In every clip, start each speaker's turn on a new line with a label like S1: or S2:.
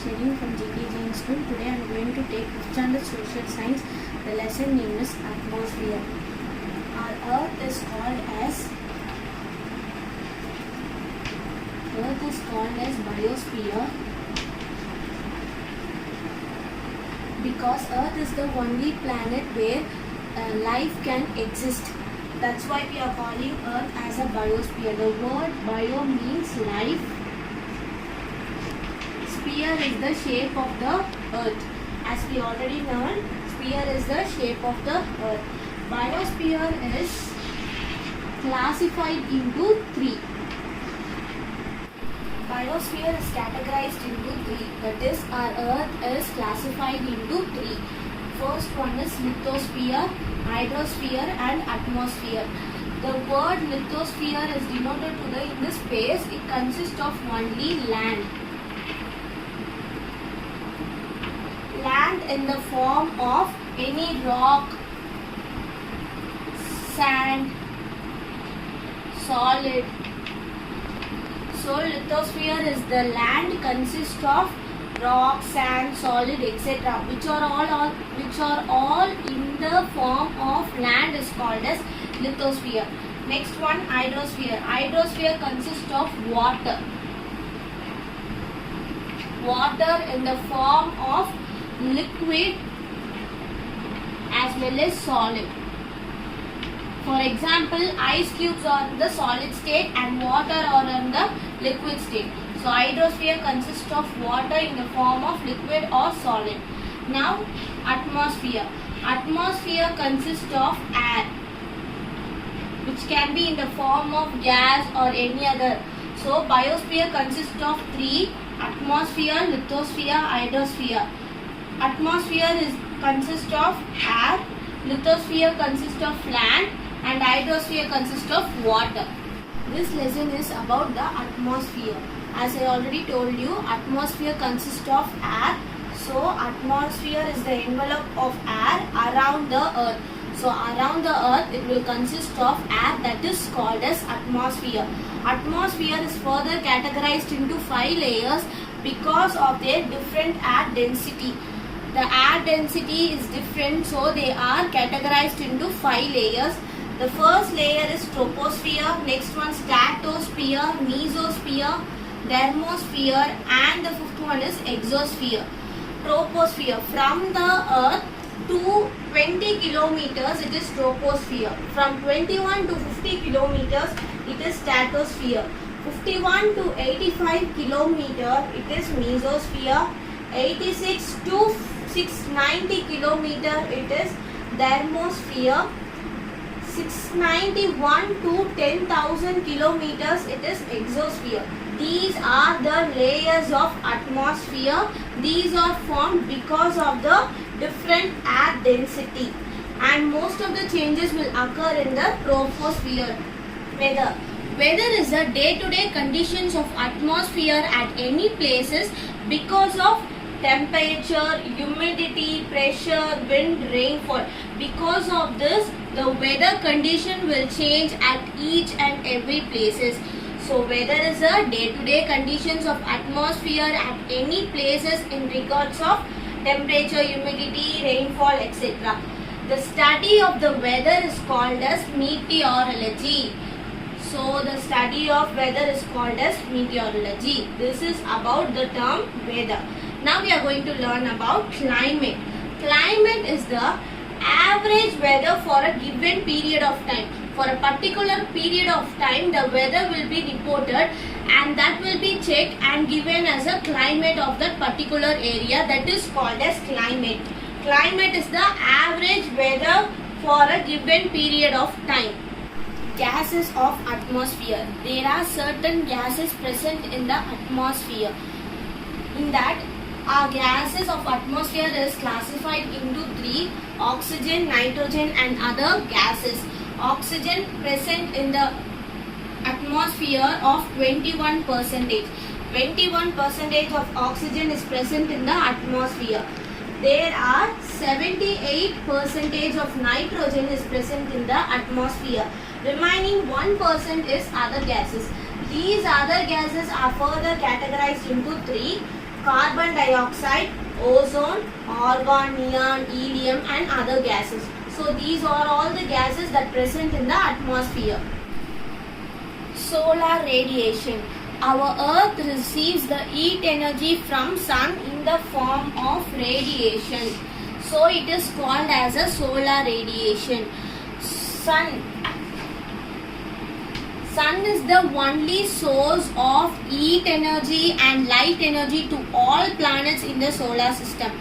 S1: Sherin from GK Jain School. Today I am going to take 5th standard social science. The lesson name is atmosphere. Our earth is called as biosphere because earth is the only planet where life can exist. That's why we are calling earth as a biosphere. The word bio means life. Sphere is the shape of the earth. As we already learned, sphere is the shape of the earth. Biosphere is classified into three. Biosphere is categorized into three. That is, our earth is classified into three. First one is lithosphere, hydrosphere and atmosphere. The word lithosphere is denoted to the in this space. It consists of only land. Land in the form of any rock, sand, solid. So lithosphere is the land consists of rock, sand, solid, etc. which are all in the form of land is called as lithosphere. Next one, hydrosphere. Hydrosphere consists of water. Water in the form of liquid as well as solid. For example, ice cubes are in the solid state and water are in the liquid state. So hydrosphere consists of water in the form of liquid or solid. Now atmosphere. Atmosphere consists of air, which can be in the form of gas or any other. So biosphere consists of three: atmosphere, lithosphere, hydrosphere. Atmosphere consists of air, lithosphere consists of land and hydrosphere consists of water. This lesson is about the atmosphere. As I already told you, atmosphere consists of air. So atmosphere is the envelope of air around the earth. So around the earth it will consist of air, that is called as atmosphere. Atmosphere is further categorized into 5 layers because of their different air density. The air density is different, so they are categorized into 5 layers. The first layer is troposphere, next one stratosphere, mesosphere, thermosphere and the 5th one is exosphere. Troposphere, from the earth to 20 kilometers it is troposphere. From 21 to 50 kilometers it is stratosphere. 51 to 85 kilometers it is mesosphere. 86 to 690 kilometers it is thermosphere. 691 to 10,000 kilometers it is exosphere. These are the layers of atmosphere. These are formed because of the different air density, and most of the changes will occur in the troposphere. Weather. Weather is the day-to-day conditions of atmosphere at any places because of temperature, humidity, pressure, wind, rainfall. Because of this, the weather condition will change at each and every places. So weather is the day-to-day conditions of atmosphere at any places in regards of temperature, humidity, rainfall, etc. The study of the weather is called as meteorology. So the study of weather is called as meteorology. This is about the term weather. Now we are going to learn about climate. Climate is the average weather for a given period of time. For a particular period of time, the weather will be reported and that will be checked and given as a climate of that particular area. That is called as climate. Climate is the average weather for a given period of time. Gases of atmosphere. There are certain gases present in the atmosphere. In that, our gases of atmosphere is classified into 3: oxygen, nitrogen and other gases. Oxygen present in the atmosphere of 21%. 21% of oxygen is present in the atmosphere. There are 78% of nitrogen is present in the atmosphere. Remaining 1% is other gases. These other gases are further categorized into three: carbon dioxide, ozone, argon, neon, helium and other gases. So these are all the gases that present in the atmosphere. Solar radiation. Our earth receives the heat energy from sun in the form of radiation. So it is called as a solar radiation. Sun is the only source of heat energy and light energy to all planets in the solar system.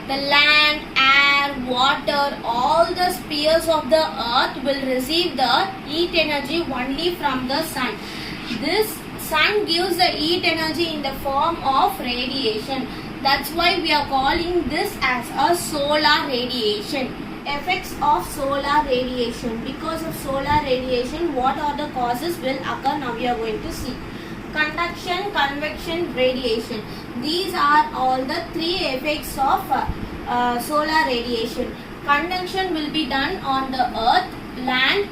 S1: The land, air, water, all the spheres of the earth will receive the heat energy only from the sun. This sun gives the heat energy in the form of radiation. That's why we are calling this as a solar radiation. Effects of solar radiation. Because of solar radiation, what are the causes will occur? Now we are going to see. Conduction, convection, radiation. These are all the three effects of solar radiation. Conduction will be done on the earth, land.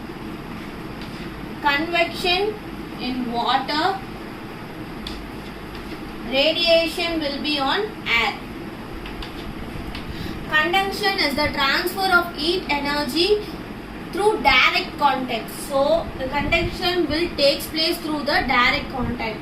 S1: Convection in water. Radiation will be on air. Conduction is the transfer of heat energy through direct contact. So the conduction will take place through the direct contact.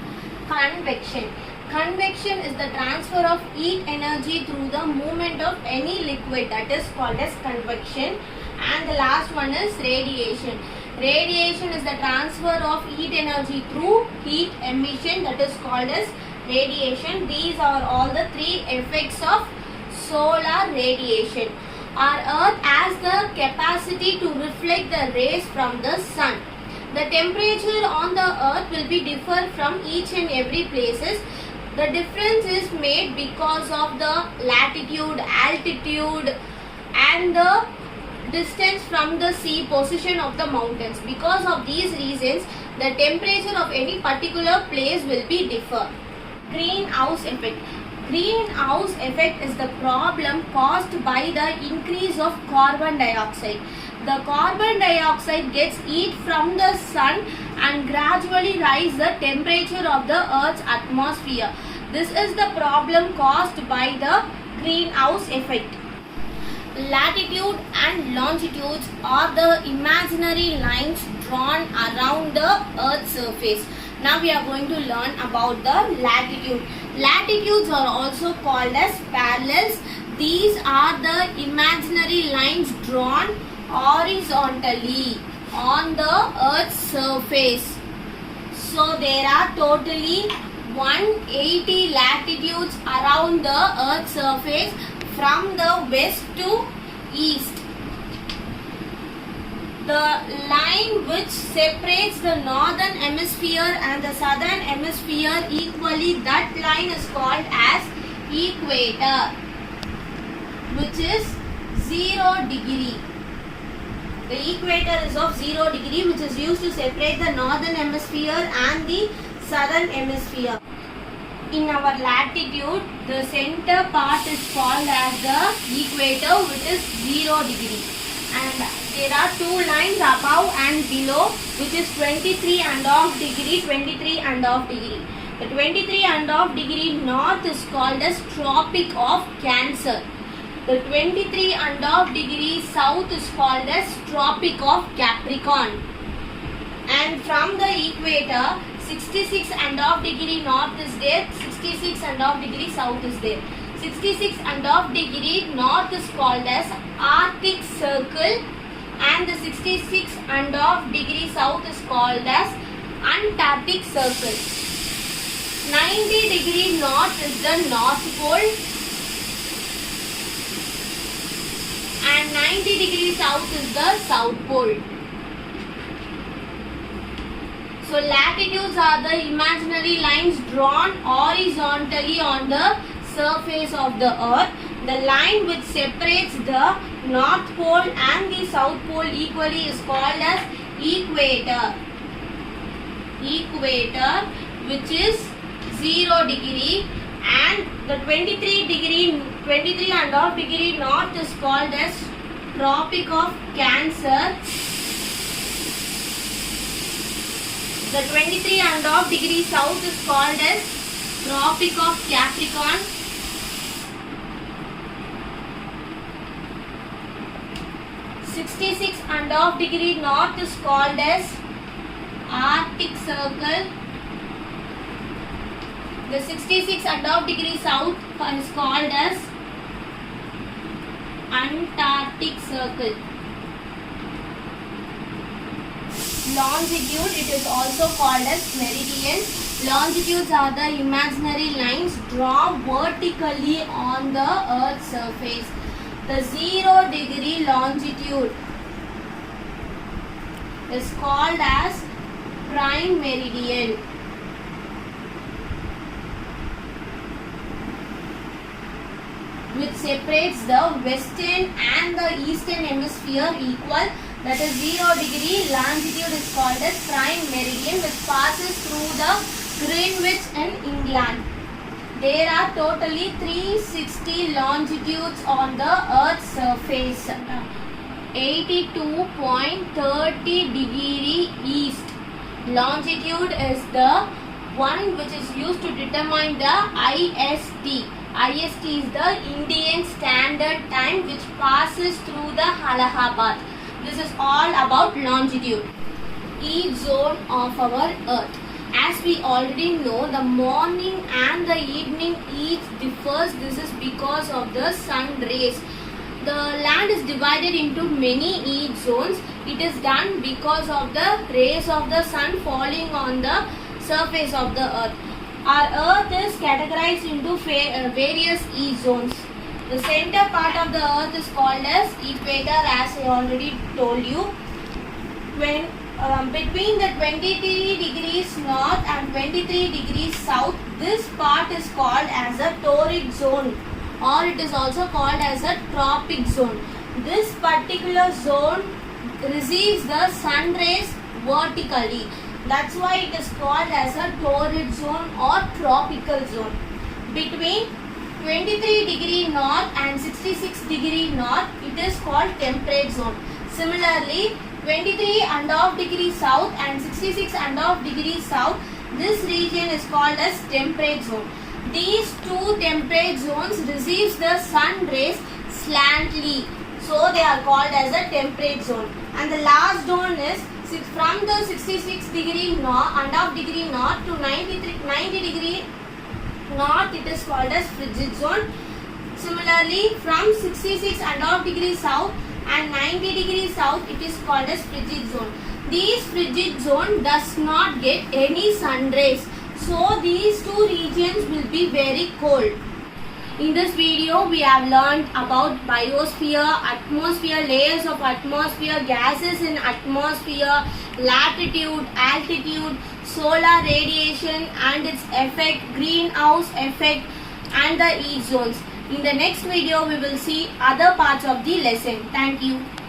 S1: Convection. Convection is the transfer of heat energy through the movement of any liquid, that is called as convection. And the last one is radiation. Radiation is the transfer of heat energy through heat emission, that is called as radiation. These are all the three effects of solar radiation. Our earth has the capacity to reflect the rays from the sun. The temperature on the earth will be differ from each and every places. The difference is made because of the latitude, altitude and the distance from the sea, position of the mountains. Because of these reasons, the temperature of any particular place will be differ. Greenhouse effect. Greenhouse effect is the problem caused by the increase of carbon dioxide. The carbon dioxide gets heat from the sun and gradually rise the temperature of the earth's atmosphere. This is the problem caused by the greenhouse effect. Latitude and longitudes are the imaginary lines drawn around the earth's surface. Now we are going to learn about the latitude. Latitudes are also called as parallels. These are the imaginary lines drawn horizontally on the earth's surface. So there are totally 180 latitudes around the earth's surface from the west to east. The line which separates the northern hemisphere and the southern hemisphere equally, that line is called as equator, which is 0 degree. The equator is of 0 degree, which is used to separate the northern hemisphere and the southern hemisphere. In our latitude, the center part is called as the equator, which is 0 degree. And there are two lines above and below, which is 23.5 degree, 23.5 degree. The 23.5 degree north is called as Tropic of Cancer. The 23.5 degree south is called as Tropic of Capricorn. And from the equator, 66.5 degree north is there, 66.5 degree south is there. 66.5 degree north is called as Arctic Circle and the 66.5 degree south is called as Antarctic Circle. 90 degree north is the North Pole and 90 degree south is the South Pole. So latitudes are the imaginary lines drawn horizontally on the surface of the earth. The line which separates the North Pole and the South Pole equally is called as equator. Equator, which is 0 degree, and the 23.5 degree north is called as Tropic of Cancer. The 23.5 degree south is called as Tropic of Capricorn. 66.5 degree north is called as Arctic Circle. The 66.5 degree south is called as Antarctic Circle. Longitude, it is also called as meridian. Longitudes are the imaginary lines drawn vertically on the Earth's surface. The 0 degree longitude is called as prime meridian. Which separates the western and the eastern hemisphere equal. That is 0 degree longitude is called as prime meridian, which passes through the Greenwich in England. There are totally 360 longitudes on the Earth's surface. 82.30 degree east longitude is the one which is used to determine the IST. IST is the Indian Standard Time, which passes through the Allahabad. This is all about longitude. Each zone of our Earth. As we already know, the morning and the evening each differs. This is because of the sun rays. The land is divided into many each zones. It is done because of the rays of the sun falling on the surface of the Earth. Our Earth is categorized into various each zones. The center part of the Earth is called as equator, as I already told you. When between the 23 degrees north and 23 degrees south, this part is called as a torrid zone, or it is also called as a tropic zone. This particular zone receives the sun rays vertically. That's why it is called as a torrid zone or tropical zone. Between 23 degree north and 66 degree north, it is called temperate zone. Similarly, 23.5 degree south and 66.5 degree south, this region is called as temperate zone. These two temperate zones receives the sun rays slantly, so they are called as a temperate zone. And the last zone is from the 66 degree north and half degree north to 90 degree north, it is called as frigid zone. Similarly, from 66.5 degree south and 90 degree south, it is called as frigid zone. This frigid zone does not get any sun rays, so these two regions will be very cold. In this video, we have learned about biosphere, atmosphere, layers of atmosphere, gases in atmosphere, latitude, altitude, solar radiation and its effect, greenhouse effect and the heat zones. In the next video, we will see other parts of the lesson. Thank you.